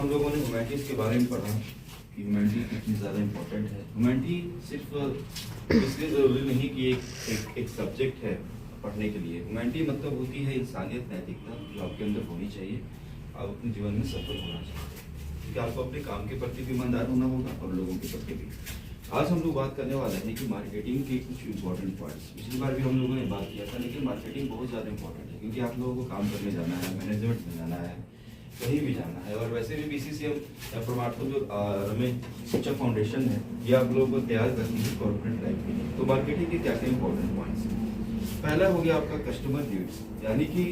हम लोगों ने ह्यूमैनिटीज़ के बारे में पढ़ा कि ह्यूमैनिटी कितनी ज़्यादा इम्पोर्टेंट है। ह्यूमैनिटी सिर्फ इसलिए ज़रूरी नहीं कि एक सब्जेक्ट है पढ़ने के लिए। ह्यूमैनिटी मतलब होती है इंसानियत, नैतिकता जो आपके अंदर होनी चाहिए, आप अपने जीवन में सफल होना चाहिए, क्योंकि आपको अपने काम के प्रति भी ईमानदार होना होगा और लोगों के प्रति भी। आज हम लोग बात करने वाले हैं कि मार्केटिंग के कुछ इंपॉर्टेंट पॉइंट्स। पिछली बार भी हम लोगों ने बात किया था, लेकिन मार्केटिंग बहुत ज़्यादा इंपॉर्टेंट है, क्योंकि आप लोगों को काम करने जाना है, मैनेजमेंट में जाना है, कहीं भी जाना है। और वैसे भी BCCM या परमार्थो जो रमेश शिक्षा फाउंडेशन है, ये आप लोगों को तैयार करती है कॉर्पोरेट लाइफ के लिए। तो मार्केटिंग के क्या क्या इंपॉर्टेंट पॉइंट्स हैं? पहला हो गया आपका कस्टमर नीड्स, यानी कि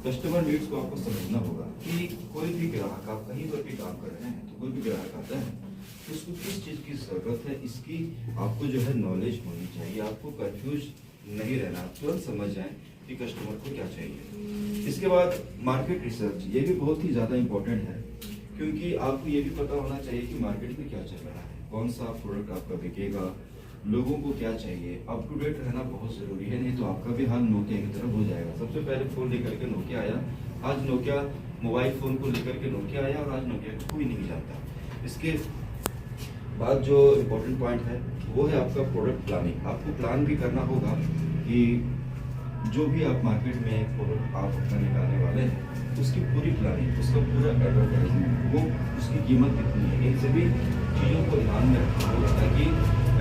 कस्टमर नीड्स को आपको समझना होगा कि कोई भी ग्राहक, आप कहीं पर भी काम कर रहे हैं तो कोई भी ग्राहक आता है तो उसको किस चीज़ की ज़रूरत है, इसकी आपको जो है नॉलेज होनी चाहिए। आपको कंफ्यूज नहीं रहना, आप तुरंत समझ जाएं कि कस्टमर को क्या चाहिए। इसके बाद मार्केट रिसर्च, ये भी बहुत ही ज़्यादा इंपॉर्टेंट है, क्योंकि आपको ये भी पता होना चाहिए कि मार्केट में क्या चल रहा है, कौन सा प्रोडक्ट आपका बिकेगा, लोगों को क्या चाहिए। अप टू डेट रहना बहुत ज़रूरी है, नहीं तो आपका भी हाल नोकिया की तरफ हो जाएगा। सबसे पहले फ़ोन लेकर के नोकिया आया, आज नोकिया मोबाइल फ़ोन को लेकर के नोकिया आया, और आज नोकिया को कोई नहीं जानता। इसके बाद जो इम्पोर्टेंट पॉइंट है वो है आपका प्रोडक्ट प्लानिंग। आपको प्लान भी करना होगा कि जो भी आप मार्केट में प्रोडक्ट आप अपना निकालने वाले हैं उसकी पूरी प्लानिंग, उसका पूरा एडवर्टाइजमेंट, वो उसकी कीमत कितनी है, इन सभी चीज़ों को ध्यान में रखना होगा, ताकि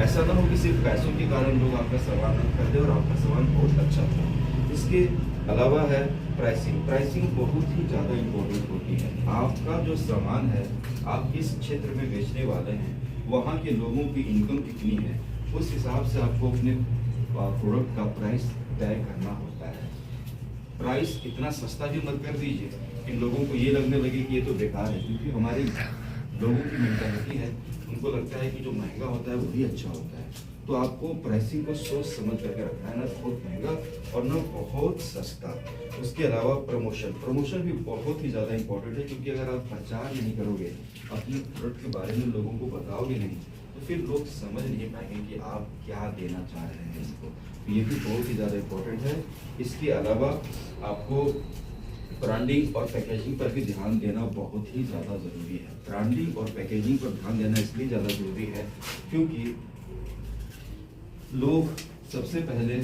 ऐसा ना हो कि सिर्फ पैसों के कारण लोग आपका सामान न खरीदे और आपका सामान बहुत अच्छा हो। इसके अलावा है प्राइसिंग। प्राइसिंग बहुत ही ज़्यादा इम्पोर्टेंट होती है। आपका जो सामान है, आप किस क्षेत्र में बेचने वाले हैं, वहाँ के लोगों की इनकम कितनी है, उस हिसाब से आपको अपने प्रोडक्ट का प्राइस तय करना होता है। प्राइस इतना सस्ता भी मत कर दीजिए कि लोगों को ये लगने लगे कि ये तो बेकार है, क्योंकि हमारे लोगों की मेंटालिटी है, उनको लगता है कि जो महंगा होता है वही अच्छा होता है। तो आपको प्राइसिंग को सोच समझ करके रखना है, ना बहुत महंगा और ना बहुत सस्ता। उसके अलावा प्रमोशन भी बहुत ही ज़्यादा इंपॉर्टेंट है, क्योंकि अगर आप प्रचार नहीं करोगे, अपने प्रोडक्ट के बारे में लोगों को बताओगे नहीं, तो फिर लोग समझ नहीं पाएंगे कि आप क्या देना चाह रहे हैं इसको। तो ये भी बहुत ही ज़्यादा इंपॉर्टेंट है। इसके अलावा आपको ब्रांडिंग और पैकेजिंग पर भी ध्यान देना बहुत ही ज़्यादा ज़रूरी है। ब्रांडिंग और पैकेजिंग पर ध्यान देना इसलिए ज़्यादा ज़रूरी है क्योंकि लोग सबसे पहले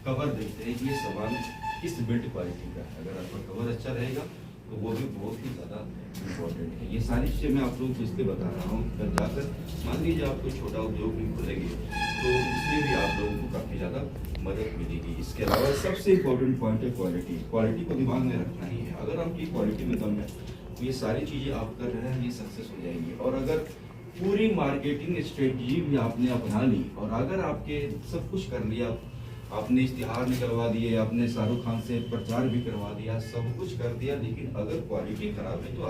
कवर देखते हैं कि ये सामान किस बिल्ड क्वालिटी का है। अगर आपका कवर अच्छा रहेगा तो वो भी बहुत ही ज़्यादा इम्पोर्टेंट है। ये सारी चीज़ें मैं आप लोगों को इसलिए बता रहा हूँ, कल जाकर मान लीजिए आप कोई छोटा उद्योग भी खोलेंगे तो इसमें भी आप लोगों को काफ़ी ज़्यादा मदद मिलेगी। इसके अलावा सबसे इम्पोर्टेंट पॉइंट है क्वालिटी। क्वालिटी को दिमाग में रखना ही है। अगर आपकी क्वालिटी में दम है तो ये सारी चीज़ें आप कर रहे हैं, ये सक्सेस हो जाएंगी। और अगर पूरी मार्केटिंग स्ट्रेटजी भी आपने अपना ली और अगर आपके सब कुछ कर लिया, आपने इश्तिहार निकलवा दिए, आपने शाहरुख खान से प्रचार भी करवा दिया, सब कुछ कर दिया, लेकिन अगर क्वालिटी खराब है तो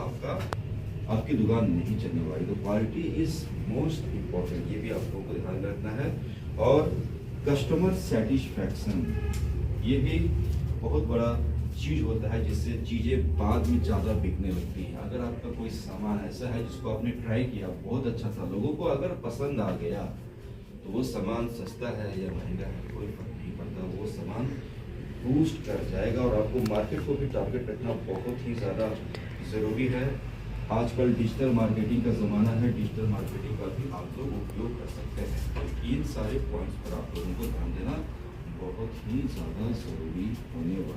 आपकी दुकान नहीं चलने वाली। तो क्वालिटी इज मोस्ट इम्पोर्टेंट, ये भी आप लोगों को ध्यान रखना है। और कस्टमर सेटिस्फैक्शन, ये भी बहुत बड़ा चीज़ होता है जिससे चीज़ें बाद में ज़्यादा बिकने लगती हैं। अगर आपका कोई सामान ऐसा है जिसको आपने ट्राई किया, बहुत अच्छा था, लोगों को अगर पसंद आ गया, तो वो सामान सस्ता है या महंगा है कोई फर्क नहीं पड़ता, वो सामान बूस्ट कर जाएगा। और आपको मार्केट को भी टारगेट रखना बहुत ही ज़्यादा ज़रूरी है। आजकल डिजिटल मार्केटिंग का ज़माना है, डिजिटल मार्केटिंग का भी आप लोग उपयोग कर सकते हैं। तो इन सारे पॉइंट्स पर आप लोगों को ध्यान देना बहुत ही ज़्यादा ज़रूरी होने वाला